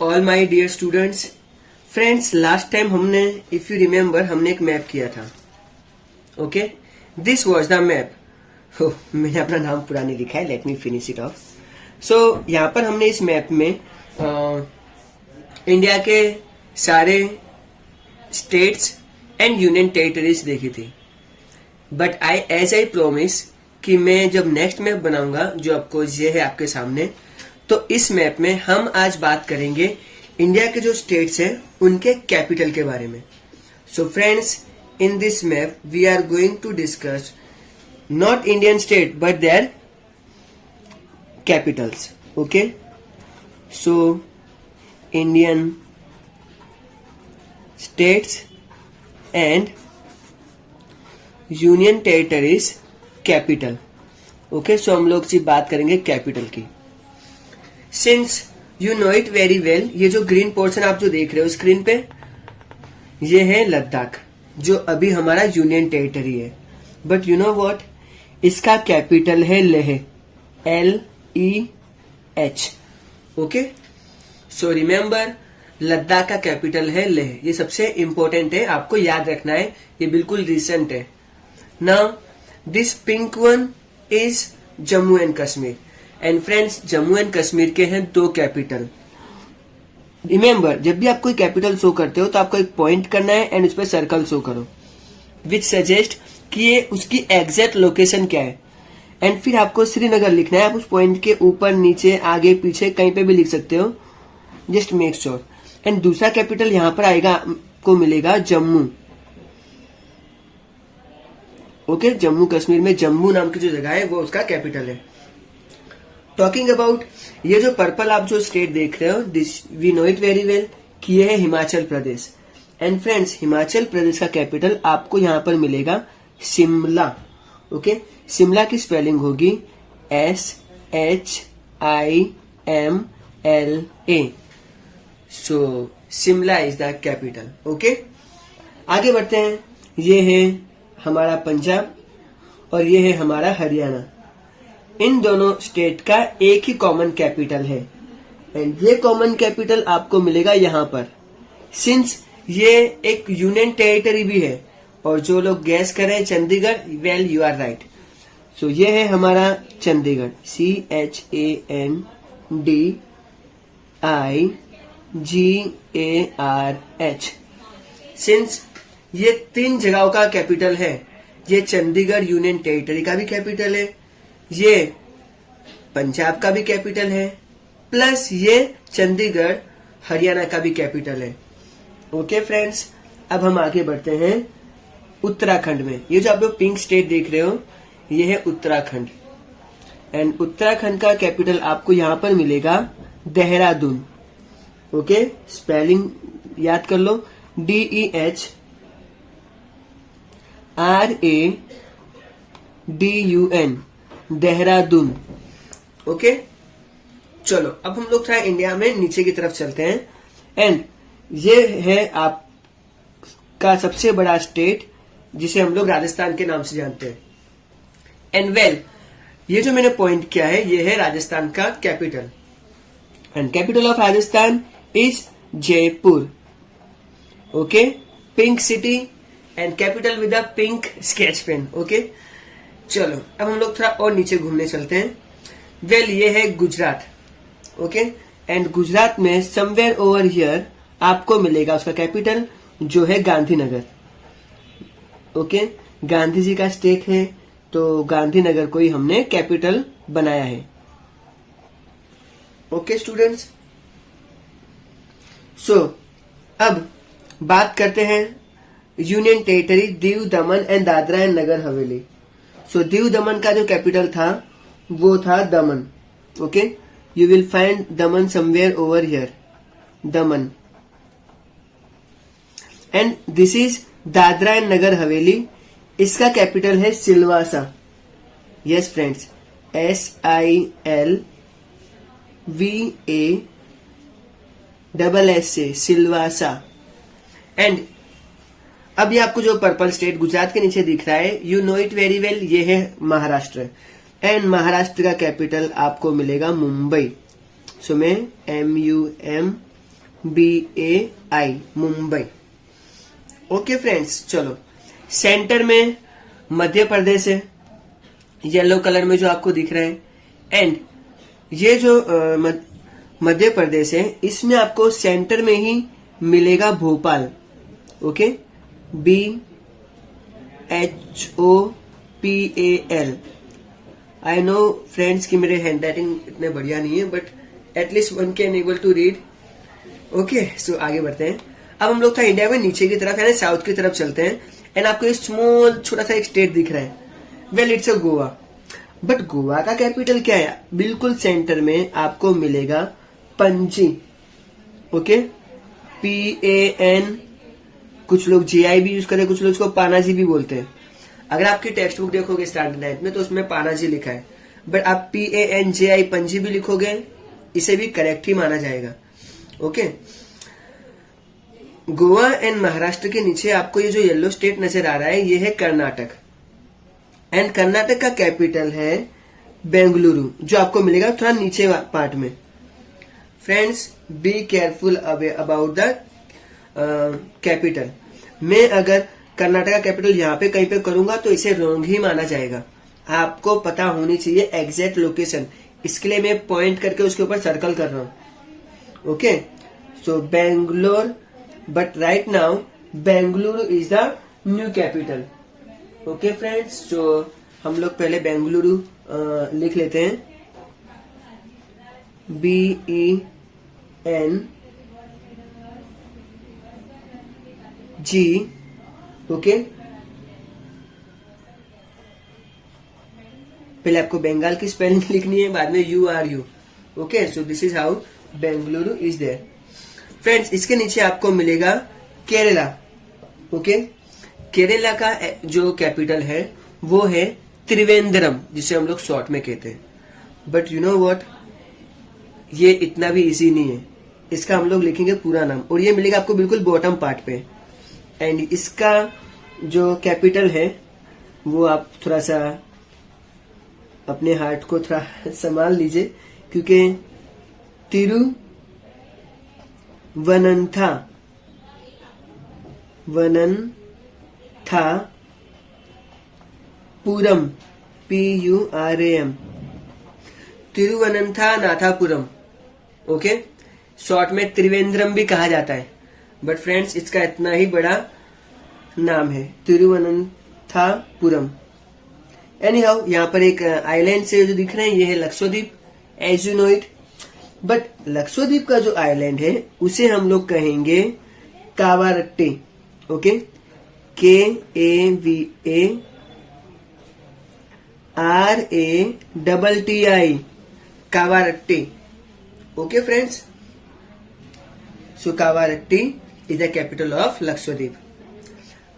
All my dear students, friends, last time हमने, if you remember, हमने एक map किया था. Okay, this was the map. मैंने अपना नाम पूरा नहीं लिखा है, let me finish it off. So यहाँ पर हमने इस मैप में इंडिया के सारे स्टेट्स एंड यूनियन टेरिटरीज देखी थी. बट एज आई प्रोमिस कि मैं जब नेक्स्ट मैप बनाऊंगा, जो आपको ये है आपके सामने, तो इस मैप में हम आज बात करेंगे इंडिया के जो स्टेट्स हैं उनके कैपिटल के बारे में. So friends, in this map we are going to discuss not Indian state but their capitals. Okay, so Indian states and union territories capital. Okay, so हम लोग सिर्फ बात करेंगे कैपिटल की. Since you know it very well, ये जो green portion आप जो देख रहे हो स्क्रीन पे, ये है लद्दाख, जो अभी हमारा यूनियन टेरिटरी है. बट यू नो व्हाट, इसका कैपिटल है Leh, LEH. Okay, so remember, Ladakh का कैपिटल है लेह. ये सबसे इंपॉर्टेंट है, आपको याद रखना है, ये बिल्कुल रिसेंट है. Now this pink one is Jammu and Kashmir. And friends, Jammu and Kashmir के हैं 2 कैपिटल. रिमेंबर, जब भी आप कोई कैपिटल शो करते हो तो आपको एक पॉइंट करना है एंड उस पर सर्कल शो करो, विच सजेस्ट कि ये उसकी एग्जैक्ट लोकेशन क्या है. एंड फिर आपको श्रीनगर लिखना है. आप उस पॉइंट के ऊपर, नीचे, आगे, पीछे कहीं पे भी लिख सकते हो, जस्ट मेक श्योर. एंड दूसरा कैपिटल यहां पर आएगा, आपको मिलेगा जम्मू. ओके, जम्मू कश्मीर में जम्मू नाम की जो जगह है वो उसका कैपिटल है. टॉकिंग अबाउट ये जो पर्पल आप जो स्टेट देख रहे हो, this we know it very well कि ये है हिमाचल प्रदेश. एंड फ्रेंड्स, हिमाचल प्रदेश का कैपिटल आपको यहां पर मिलेगा शिमला. ओके, शिमला की स्पेलिंग होगी SHIMLA. So Shimla is the capital. Okay, आगे बढ़ते हैं. ये है हमारा पंजाब और ये है हमारा हरियाणा. इन दोनों स्टेट का एक ही कॉमन कैपिटल है एंड ये कॉमन कैपिटल आपको मिलेगा यहां पर. सिंस ये एक यूनियन टेरिटरी भी है, और जो लोग गैस कर रहे हैं Chandigarh, well you are right. So ये है हमारा चंडीगढ़, CHANDIGARH. सिंस ये 3 जगहों का कैपिटल है, ये चंडीगढ़ यूनियन टेरिटरी का भी कैपिटल है, ये पंजाब का भी कैपिटल है, प्लस ये चंडीगढ़ हरियाणा का भी कैपिटल है. ओके फ्रेंड्स, अब हम आगे बढ़ते हैं उत्तराखंड में. ये जो आप लोग पिंक स्टेट देख रहे हो, ये है उत्तराखंड. एंड उत्तराखंड का कैपिटल आपको यहां पर मिलेगा देहरादून. ओके, स्पेलिंग याद कर लो, DEHRADUN, देहरादून. ओके, चलो अब हम लोग थोड़ा इंडिया में नीचे की तरफ चलते हैं. एंड ये है आपका सबसे बड़ा स्टेट, जिसे हम लोग राजस्थान के नाम से जानते हैं. एंड वेल, ये जो मैंने पॉइंट किया है, ये है राजस्थान का capital. And capital of Rajasthan is Jaipur. Okay, pink city and capital with a pink sketch pen. Okay, चलो अब हम लोग थोड़ा और नीचे घूमने चलते हैं. वेल, ये है गुजरात. ओके, एंड गुजरात में समवेयर ओवर हियर आपको मिलेगा उसका कैपिटल, जो है गांधीनगर. ओके, गांधी जी का स्टेट है, तो गांधीनगर को ही हमने कैपिटल बनाया है. ओके स्टूडेंट्स, सो अब बात करते हैं union territory Diu Daman and Dadra and Nagar हवेली. सो दीव दमन का जो कैपिटल था वो था Daman. Okay, you will find Daman somewhere over here, Daman. And this is Dadra and Nagar Haveli. इसका कैपिटल है Silvassa. Yes friends, SILVASA, Silvassa. And अब ये आपको जो पर्पल स्टेट गुजरात के नीचे दिख रहा है, you know it very well, ये है महाराष्ट्र. एंड महाराष्ट्र का कैपिटल आपको मिलेगा मुंबई. सो मैं MUMBAI BAI, Mumbai. Okay friends, चलो सेंटर में मध्य प्रदेश है, येलो कलर में जो आपको दिख रहा है। एंड ये जो मध्य प्रदेश है, इसमें आपको सेंटर में ही मिलेगा Bhopal. Okay, BHOPAL। I know friends कि मेरे हैंड राइटिंग इतने बढ़िया नहीं है, but at least one can able to read. Okay, so आगे बढ़ते हैं। अब हम लोग था इंडिया में नीचे की तरफ, यानी साउथ की तरफ चलते हैं। एंड आपको एक स्मॉल छोटा सा एक स्टेट दिख रहा है, well it's a Goa. But Goa का कैपिटल क्या है? बिल्कुल सेंटर में आपको मिलेगा पणजी। ओके, PAN, कुछ लोग JI भी यूज करते हैं, कुछ लोग उसको पानाजी भी बोलते हैं। अगर आपकी टेक्स्ट बुक देखोगे स्टैंडर्ड 9 में तो उसमें पानाजी लिखा है, बट आप PANJI पणजी भी लिखोगे, इसे भी करेक्ट ही माना जाएगा। ओके, गोवा एंड महाराष्ट्र के नीचे आपको ये जो येलो स्टेट नजर आ रहा है, ये है कर्नाटक। एंड कर्नाटक का कैपिटल है बेंगलुरु, जो आपको मिलेगा थोड़ा नीचे पार्ट में। Friends, be careful about the capital. मैं अगर कर्नाटक का कैपिटल यहाँ पे कहीं पे करूंगा तो इसे रॉन्ग ही माना जाएगा। आपको पता होनी चाहिए एग्जैक्ट लोकेशन, इसके लिए मैं पॉइंट करके उसके ऊपर सर्कल कर रहा हूं। Okay, so Bangalore, but right now Bengaluru is the new capital. Okay friends, तो हम लोग पहले बेंगलुरु लिख लेते हैं, BENG। ओके, पहले आपको बंगाल की स्पेलिंग लिखनी है, बाद में URU। Okay, so this is how Bengaluru is there. Friends, इसके नीचे आपको मिलेगा केरला। ओके, केरला का जो कैपिटल है वो है त्रिवेंद्रम, जिसे हम लोग शॉर्ट में कहते हैं। बट यू नो व्हाट, ये इतना भी इजी नहीं है। इसका हम लोग लिखेंगे पूरा नाम, और ये मिलेगा आपको बिल्कुल बॉटम पार्ट पे। एंड इसका जो कैपिटल है वो आप थोड़ा सा अपने हार्ट को थोड़ा संभाल लीजिए, क्योंकि वनंथापुरम, PURAM, तिरुवनंतनाथापुरम। ओके, शॉर्ट में त्रिवेंद्रम भी कहा जाता है, बट फ्रेंड्स इसका इतना ही बड़ा नाम है, तिरुवनंतपुरम। एनी हाउ, यहाँ पर एक आइलैंड से जो दिख रहे हैं ये है Lakshadweep, as you know it. But Lakshadweep का जो आइलैंड है उसे हम लोग कहेंगे Kavaratti. Okay, KAVARATTI, Kavaratti. Okay friends, so Kavaratti is the capital of Lakshadweep.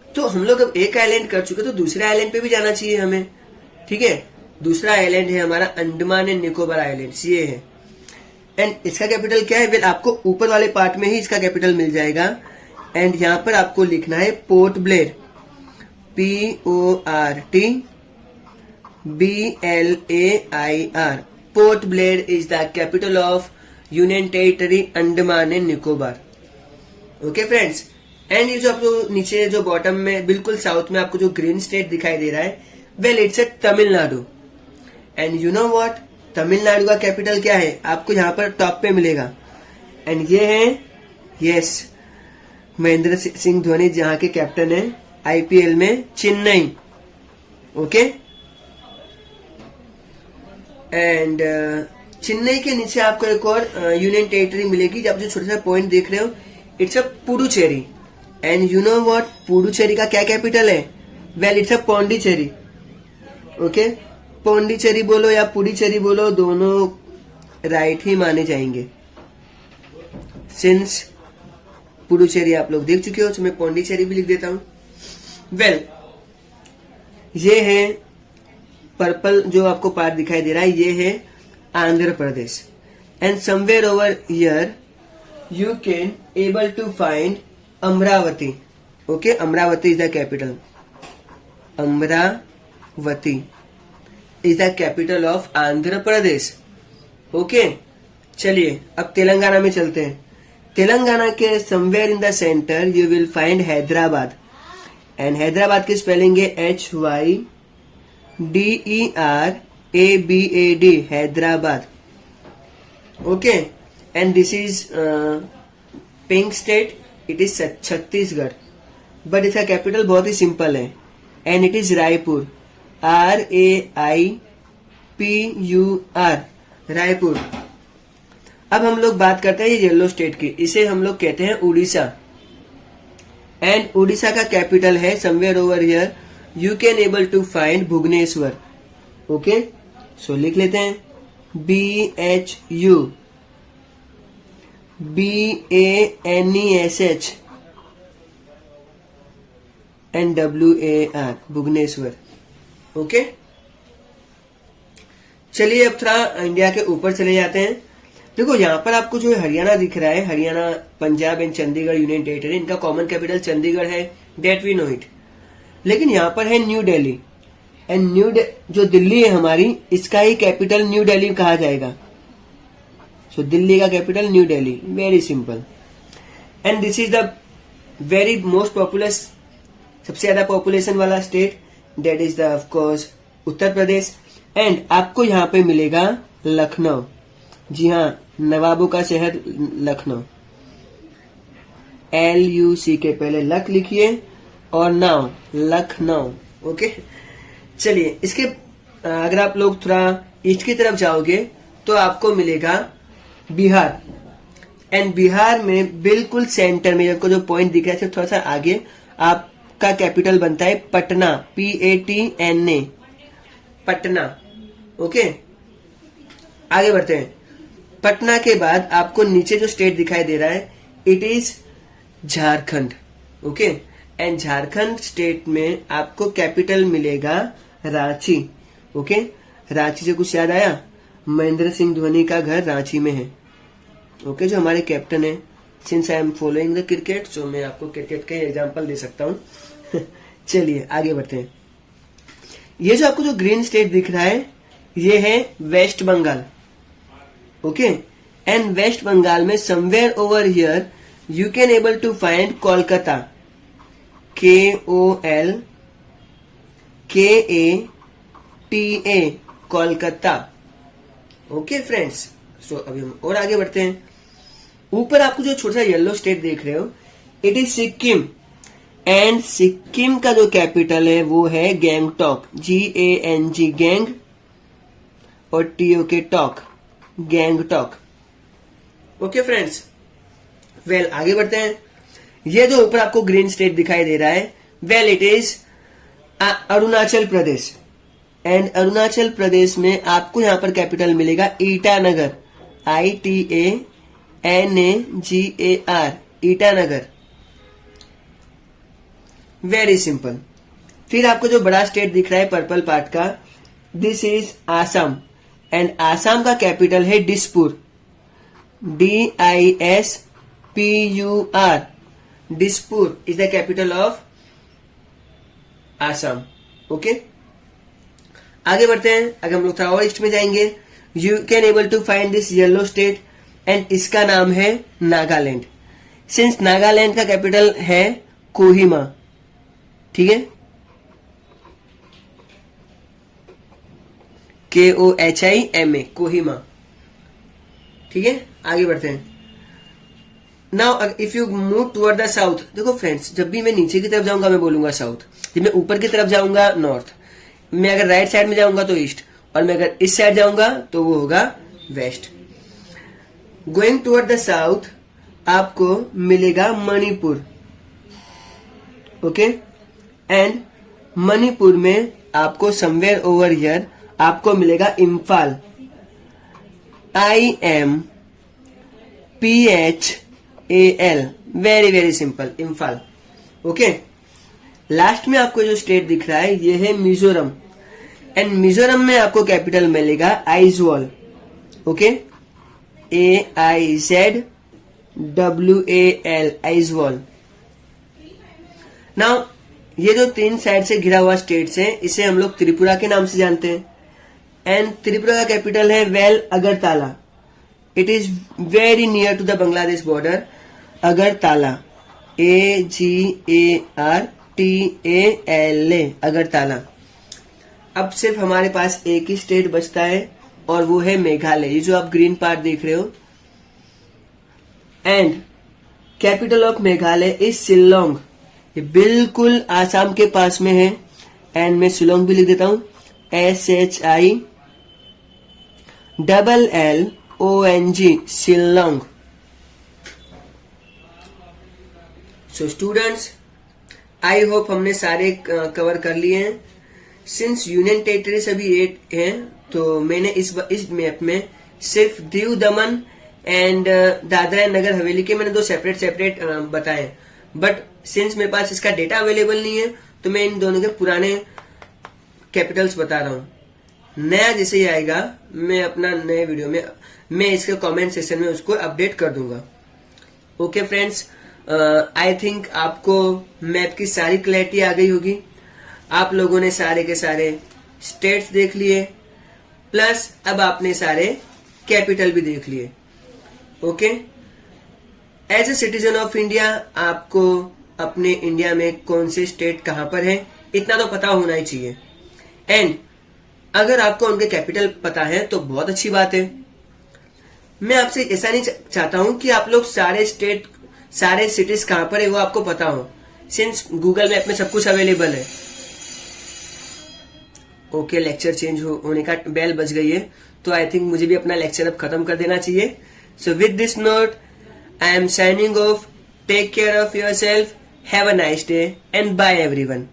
तो हम लोग अब एक आइलैंड कर चुके, तो दूसरे आइलैंड पे भी जाना चाहिए हमें। ठीक है, दूसरा आइलैंड है हमारा अंडमान एंड निकोबार आइलैंड्स, ये है। एंड इसका कैपिटल क्या है? वेल, आपको ऊपर वाले पार्ट में ही इसका कैपिटल मिल जाएगा। एंड यहाँ पर आपको लिखना है port Blair, PORTBLAIR। Port Blair is the capital of union territory Andaman and Nicobar. Okay friends, and ये जो आपको नीचे जो बॉटम में बिल्कुल साउथ में आपको जो ग्रीन स्टेट दिखाई दे रहा है, well it's a Tamil Nadu. And you know what, Tamil Nadu का कैपिटल क्या है? आपको यहाँ पर टॉप पे मिलेगा। एंड ये है, यस, महेंद्र सिंह धोनी, जहां के कैप्टन है IPL में, चेन्नई। ओके, एंड चेन्नई के नीचे आपको एक और यूनियन टेरिटरी मिलेगी, जब जो छोटा सा पॉइंट देख रहे हो, it's a Puducherry. And you know what, Puducherry का क्या कैपिटल है? Well, it's a Pondicherry. Okay, Pondicherry बोलो या पुडुचेरी बोलो, दोनों राइट ही माने जाएंगे। सिंस पुडुचेरी आप लोग देख चुके हो, तो मैं पौंडीचेरी भी लिख देता हूं। वेल, ये है पर्पल जो आपको पार्ट दिखाई दे रहा है, ये है Andhra Pradesh. And somewhere over here you can able to find Amaravati. Okay, Amaravati is the capital, Amaravati is the capital of Andhra Pradesh. Okay, चलिए अब तेलंगाना में चलते हैं। तेलंगाना के somewhere in the centre you will find Hyderabad, and Hyderabad की स्पेलिंग है HYDERABAD, Hyderabad. Okay, and this is pink state, it is Chhattisgarh, but इसका capital बहुत ही सिंपल है, and it is Raipur, RAIPUR, Raipur. अब हम लोग बात करते हैं ये येलो स्टेट की, इसे हम लोग कहते हैं उड़ीसा, एंड उड़ीसा का कैपिटल है somewhere over here, you can able to find Bhubaneswar. Okay, so लिख लेते हैं BHUBANESH and WAR, Bhubaneswar. Okay, चलिए अब थोड़ा इंडिया के ऊपर चले जाते हैं। देखो यहाँ पर आपको जो हरियाणा दिख रहा है, Haryana, Punjab and Chandigarh union territory, इनका कॉमन कैपिटल चंडीगढ़ है, डेट वी नो इट। लेकिन यहाँ पर है न्यू दिल्ली, एंड जो दिल्ली है हमारी, इसका ही कैपिटल न्यू दिल्ली कहा जाएगा। सो दिल्ली का capital New Delhi, very simple. And this is the very most populous, सबसे ज्यादा पॉपुलेशन वाला state, that is the of course Uttar Pradesh. And आपको यहाँ पे मिलेगा लखनऊ, जी हाँ, नवाबों का शहर लखनऊ, LUCK, पहले लक लिखिए और नाउ, लखनऊ। ओके, चलिए इसके अगर आप लोग थोड़ा ईस्ट की तरफ जाओगे तो आपको मिलेगा बिहार, एंड बिहार में बिल्कुल सेंटर में आपको जो पॉइंट दिख रहा है थोड़ा सा आगे आपका कैपिटल बनता है पटना, PATNA, पटना। ओके, आगे बढ़ते हैं। पटना के बाद आपको नीचे जो स्टेट दिखाई दे रहा है, it is Jharkhand. Okay, and Jharkhand state में आपको कैपिटल मिलेगा रांची। ओके, रांची से कुछ याद आया? महेंद्र सिंह धोनी का घर रांची में है। ओके, जो हमारे कैप्टन है। Since I am following the cricket, so मैं आपको क्रिकेट के एग्जांपल दे सकता हूँ। चलिए आगे बढ़ते हैं। ये जो आपको जो ग्रीन स्टेट दिख रहा है, ये है वेस्ट बंगाल। ओके, एंड वेस्ट बंगाल में somewhere over here you can able to find Kolkata, KOLKATA, Kolkata. Okay friends, so अभी हम और आगे बढ़ते हैं। ऊपर आपको जो छोटा सा येलो स्टेट देख रहे हो, it is Sikkim, and Sikkim का जो कैपिटल है वो है गैंगटॉक, GANG, गैंग और TOK, talk, Gangtok. Okay friends, well आगे बढ़ते हैं। ये जो ऊपर आपको ग्रीन स्टेट दिखाई दे रहा है, well it is Arunachal Pradesh, and Arunachal Pradesh में आपको यहां पर कैपिटल मिलेगा Itanagar, ITANAGAR, Itanagar. Very simple. फिर आपको जो बड़ा स्टेट दिख रहा है पर्पल पार्ट का, this is Assam, and Assam का कैपिटल है Dispur, DISPUR, Dispur is the capital of Assam. Okay, आगे बढ़ते हैं। अगर हम लोग थोड़ा और ईस्ट में जाएंगे, you can able to find this yellow state, and इसका नाम है नागालैंड। सिंस नागालैंड का कैपिटल है कोहिमा, ठीक है, KOHIMA, कोहिमा। ठीक है, आगे बढ़ते हैं। Now if you move toward the south, देखो फ्रेंड्स, जब भी मैं नीचे की तरफ जाऊंगा मैं बोलूंगा साउथ, जब मैं ऊपर की तरफ जाऊंगा नॉर्थ, मैं अगर राइट साइड में जाऊंगा तो ईस्ट, और मैं अगर इस साइड जाऊंगा तो वो होगा west. Going toward the south आपको मिलेगा मणिपुर। ओके, एंड मणिपुर में आपको समवेयर ओवर हियर आपको मिलेगा Imphal, IMPHAL, very very simple, Imphal. Okay, last में आपको जो स्टेट दिख रहा है ये है मिजोरम, एंड मिजोरम में आपको कैपिटल मिलेगा Aizawl. Okay, AIZWAL, Aizawl. Now ये जो तीन साइड से घिरा हुआ स्टेट्स है, इसे हम लोग त्रिपुरा के नाम से जानते हैं, एंड त्रिपुरा का कैपिटल है well Agartala. It is very near to the Bangladesh border, Agartala, AGARTALA, Agartala. अब सिर्फ हमारे पास एक ही स्टेट बचता है और वो है मेघालय, ये जो आप ग्रीन पार्ट देख रहे हो। And capital of Meghalaya is Shillong, ये बिल्कुल आसाम के पास में है। एंड मैं शिलोंग भी लिख देता हूं, SHILLLONG, Shillong. So students, I hope हमने सारे कवर कर लिए हैं। सिंस यूनियन टेरिटरीज अभी 8 हैं, तो मैंने इस मैप में सिर्फ दीव दमन एंड दादरा एंड नगर हवेली के मैंने 2 सेपरेट बताए। बट सिंस मेरे पास इसका डेटा अवेलेबल नहीं है, तो मैं इन दोनों के पुराने कैपिटल्स बता रहा हूं। नया जैसे ही आएगा, मैं अपना नए वीडियो में मैं इसके कमेंट सेक्शन में उसको अपडेट कर दूंगा। ओके फ्रेंड्स, आई थिंक आपको मैप की सारी क्लैरिटी आ गई होगी। आप लोगों ने सारे के सारे स्टेट्स देख लिए, प्लस अब आपने सारे कैपिटल भी देख लिए। Okay, as a citizen of India आपको अपने इंडिया में कौन से स्टेट कहां पर है, इतना तो पता होना ही चाहिए। एंड अगर आपको उनके कैपिटल पता है तो बहुत अच्छी बात है। मैं आपसे ऐसा नहीं चाहता हूं कि आप लोग सारे स्टेट, सारे सिटीज कहां पर है वो आपको पता हो, सिंस गूगल मैप में सब कुछ अवेलेबल है। ओके, लेक्चर चेंज होने का बेल बज गई है, तो आई थिंक मुझे भी अपना लेक्चर अब खत्म कर देना चाहिए। So with this note I am signing off. Take care of yourself, have a nice day and bye everyone.